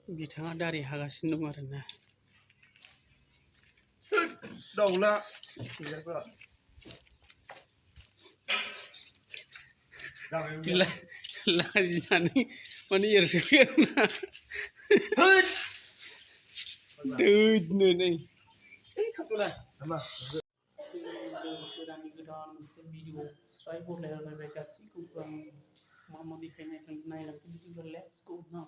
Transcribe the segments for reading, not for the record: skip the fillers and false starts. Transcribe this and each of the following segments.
बिथाङा दारि हागासिनो दं आरोना दाउला लाजिनानै माने एरसोबाय आरोना दैनो नै गोदान भिडिअ स्राय बरलायलायबाय गासैखौबो आं मा मा देखायनायखौ नायलांदों बिदिब्ला लेट्स गो नाउ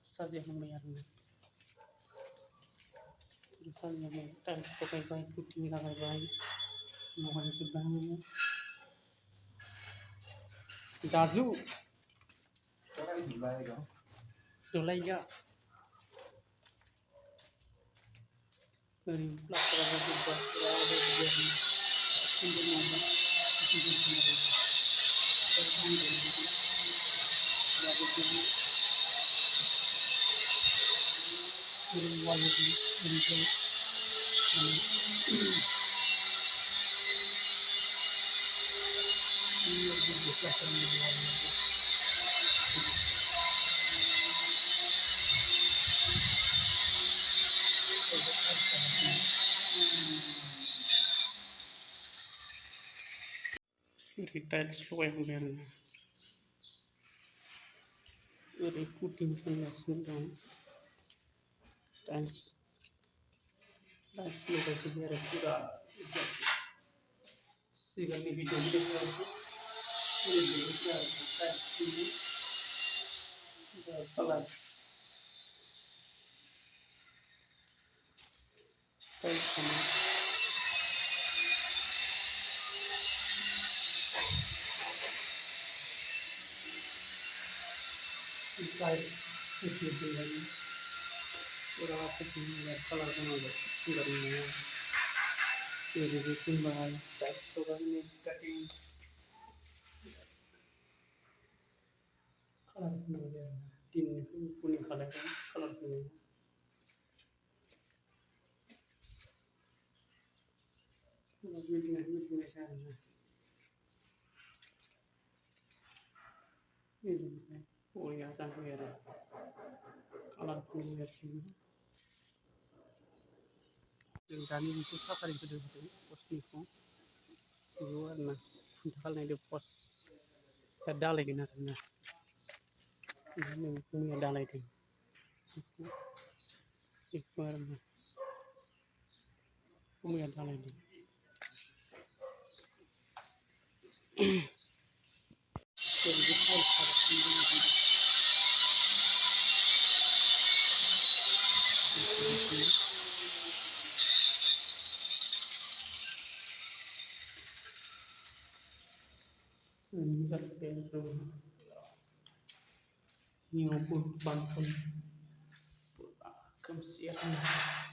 साजायहांबाय आरोना साजायहांबाय टाइल्स लगायबाय पुटिं लागायबाय लगायजोब्बाय दाजु जलाइया ओरैनो प्लास्टार जाजोब्बाय ओरै टाइल्स लगायहांबाय आरोना ओरै पुटिं खालामगासिनो दं टाइल्स लगायजोब्बाय आरो फुरा सिगांनि भिडिअ कालार टाइल्स टाइल्स पूरा पुटिं कालार बनांगौ सिगांनि ओरैबो फुनबाय टाइल्स लगायनानै स्कार्टिं कालार फुननांगौ आरोना दिननिफ्राय पुटिं खालायबाय कालार फुननाय बिदिनोसै आरोना बिदिनो बया जाबाय आरो कालार फुनगासिनो जों दानि बेखौ साफारि होदों पस्टनिखौ बेखौ आरोना खुन्था खालायदों पस्ट दा दालायदों आरोना मैया दालायदों बेखौ आरोना मैया दालायदों Nhiều buồn băn khoăn, खोमसि आरोना